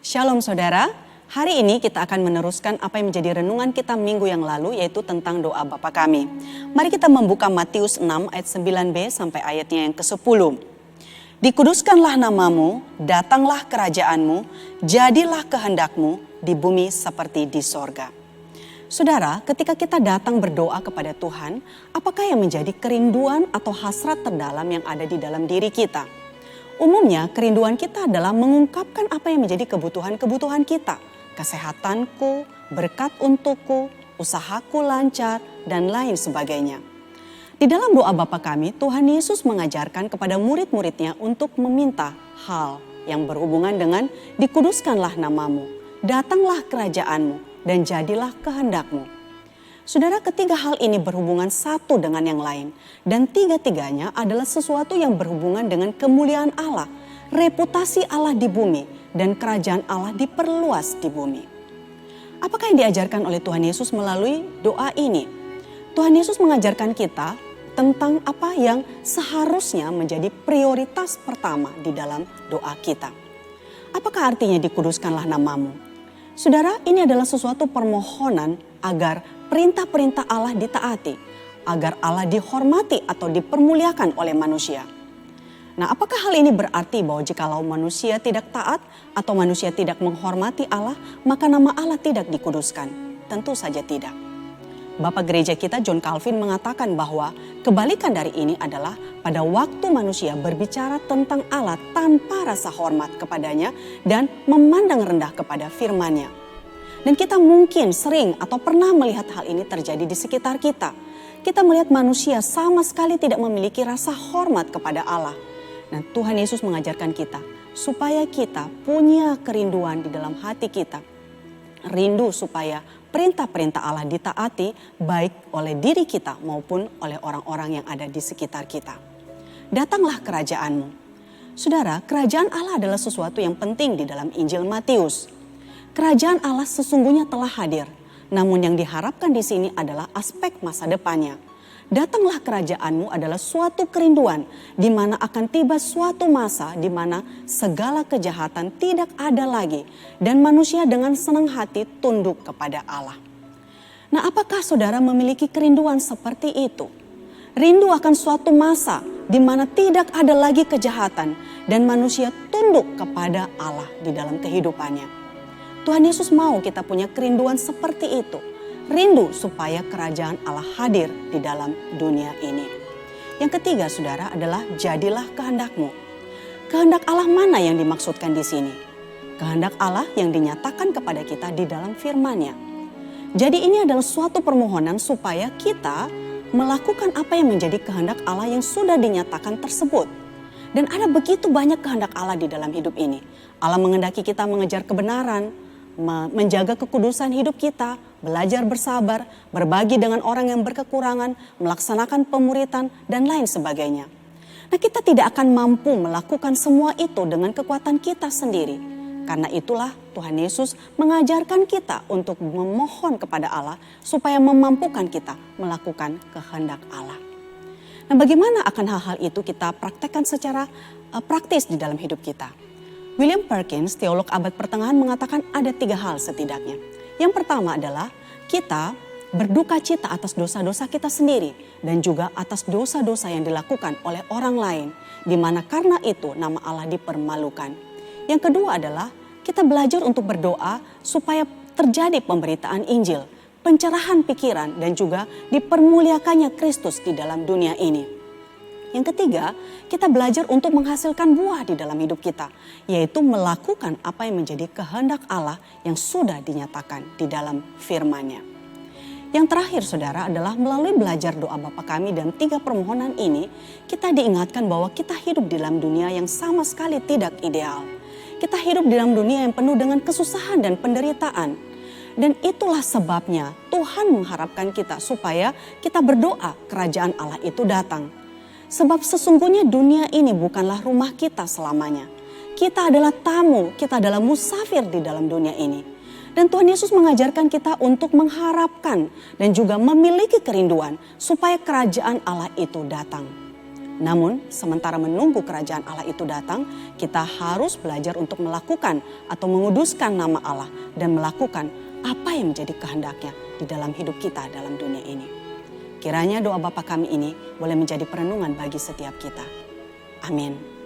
Shalom saudara, hari ini kita akan meneruskan apa yang menjadi renungan kita minggu yang lalu, yaitu tentang doa Bapa kami. Mari kita membuka Matius 6 ayat 9b sampai ayatnya yang ke-10. Dikuduskanlah namamu, datanglah kerajaanmu, jadilah kehendakmu di bumi seperti di sorga. Saudara, ketika kita datang berdoa kepada Tuhan, apakah yang menjadi kerinduan atau hasrat terdalam yang ada di dalam diri kita? Umumnya kerinduan kita adalah mengungkapkan apa yang menjadi kebutuhan-kebutuhan kita. Kesehatanku, berkat untukku, usahaku lancar, dan lain sebagainya. Di dalam doa Bapa kami, Tuhan Yesus mengajarkan kepada murid-muridnya untuk meminta hal yang berhubungan dengan dikuduskanlah namamu, datanglah kerajaanmu, dan jadilah kehendakmu. Saudara, ketiga hal ini berhubungan satu dengan yang lain. Dan tiga-tiganya adalah sesuatu yang berhubungan dengan kemuliaan Allah, reputasi Allah di bumi, dan kerajaan Allah diperluas di bumi. Apakah yang diajarkan oleh Tuhan Yesus melalui doa ini? Tuhan Yesus mengajarkan kita tentang apa yang seharusnya menjadi prioritas pertama di dalam doa kita. Apakah artinya dikuduskanlah namamu? Saudara, ini adalah sesuatu permohonan agar perintah-perintah Allah ditaati, agar Allah dihormati atau dipermuliakan oleh manusia. Nah, apakah hal ini berarti bahwa jikalau manusia tidak taat atau manusia tidak menghormati Allah, maka nama Allah tidak dikuduskan? Tentu saja tidak. Bapak gereja kita John Calvin mengatakan bahwa kebalikan dari ini adalah pada waktu manusia berbicara tentang Allah tanpa rasa hormat kepadanya dan memandang rendah kepada firman-Nya. Dan kita mungkin sering atau pernah melihat hal ini terjadi di sekitar kita. Kita melihat manusia sama sekali tidak memiliki rasa hormat kepada Allah. Nah, Tuhan Yesus mengajarkan kita supaya kita punya kerinduan di dalam hati kita. Rindu supaya perintah-perintah Allah ditaati baik oleh diri kita maupun oleh orang-orang yang ada di sekitar kita. Datanglah kerajaanmu. Saudara, kerajaan Allah adalah sesuatu yang penting di dalam Injil Matius. Kerajaan Allah sesungguhnya telah hadir, namun yang diharapkan di sini adalah aspek masa depannya. Datanglah kerajaanmu adalah suatu kerinduan di mana akan tiba suatu masa di mana segala kejahatan tidak ada lagi dan manusia dengan senang hati tunduk kepada Allah. Nah, apakah saudara memiliki kerinduan seperti itu? Rindu akan suatu masa di mana tidak ada lagi kejahatan dan manusia tunduk kepada Allah di dalam kehidupannya. Tuhan Yesus mau kita punya kerinduan seperti itu. Rindu supaya kerajaan Allah hadir di dalam dunia ini. Yang ketiga saudara adalah jadilah kehendakmu. Kehendak Allah mana yang dimaksudkan di sini? Kehendak Allah yang dinyatakan kepada kita di dalam firman-Nya. Jadi ini adalah suatu permohonan supaya kita melakukan apa yang menjadi kehendak Allah yang sudah dinyatakan tersebut. Dan ada begitu banyak kehendak Allah di dalam hidup ini. Allah menghendaki kita mengejar kebenaran, menjaga kekudusan hidup kita, belajar bersabar, berbagi dengan orang yang berkekurangan, melaksanakan pemuritan, dan lain sebagainya. Nah, kita tidak akan mampu melakukan semua itu dengan kekuatan kita sendiri. Karena itulah Tuhan Yesus mengajarkan kita untuk memohon kepada Allah supaya memampukan kita melakukan kehendak Allah. Nah, bagaimana akan hal-hal itu kita praktekkan secara praktis di dalam hidup kita? William Perkins, teolog abad pertengahan, mengatakan ada 3 hal setidaknya. Yang pertama adalah kita berduka cita atas dosa-dosa kita sendiri dan juga atas dosa-dosa yang dilakukan oleh orang lain, di mana karena itu nama Allah dipermalukan. Yang kedua adalah kita belajar untuk berdoa supaya terjadi pemberitaan Injil, pencerahan pikiran dan juga dipermuliakannya Kristus di dalam dunia ini. Yang ketiga, kita belajar untuk menghasilkan buah di dalam hidup kita, yaitu melakukan apa yang menjadi kehendak Allah yang sudah dinyatakan di dalam firman-Nya. Yang terakhir saudara adalah melalui belajar doa Bapa kami dan 3 permohonan ini, kita diingatkan bahwa kita hidup di dalam dunia yang sama sekali tidak ideal. Kita hidup di dalam dunia yang penuh dengan kesusahan dan penderitaan. Dan itulah sebabnya Tuhan mengharapkan kita supaya kita berdoa kerajaan Allah itu datang. Sebab sesungguhnya dunia ini bukanlah rumah kita selamanya. Kita adalah tamu, kita adalah musafir di dalam dunia ini. Dan Tuhan Yesus mengajarkan kita untuk mengharapkan dan juga memiliki kerinduan supaya kerajaan Allah itu datang. Namun, sementara menunggu kerajaan Allah itu datang, kita harus belajar untuk melakukan atau menguduskan nama Allah dan melakukan apa yang menjadi kehendaknya di dalam hidup kita dalam dunia ini. Kiranya doa Bapa kami ini boleh menjadi perenungan bagi setiap kita. Amin.